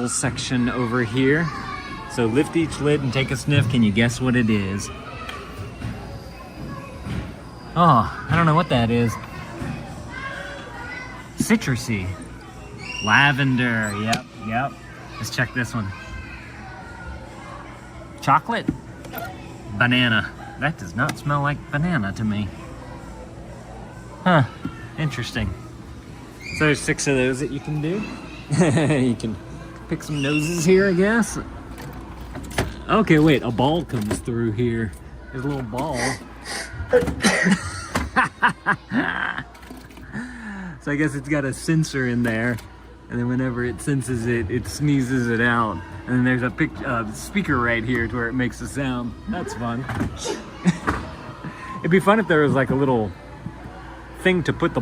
section over here. So lift each lid and take a sniff. Can you guess what it is? Oh, I don't know what that is. Citrusy. Lavender. Yep. Let's check this one. Chocolate? Banana. That does not smell like banana to me. Huh. Interesting. So there's 6 of those that you can do. You can pick some noses here, I guess. Okay, wait. A ball comes through here. There's a little ball. So I guess it's got a sensor in there, and then whenever it senses it, it sneezes it out. And then there's a speaker right here to where it makes a sound. That's fun. It'd be fun if there was like a little thing to put the ball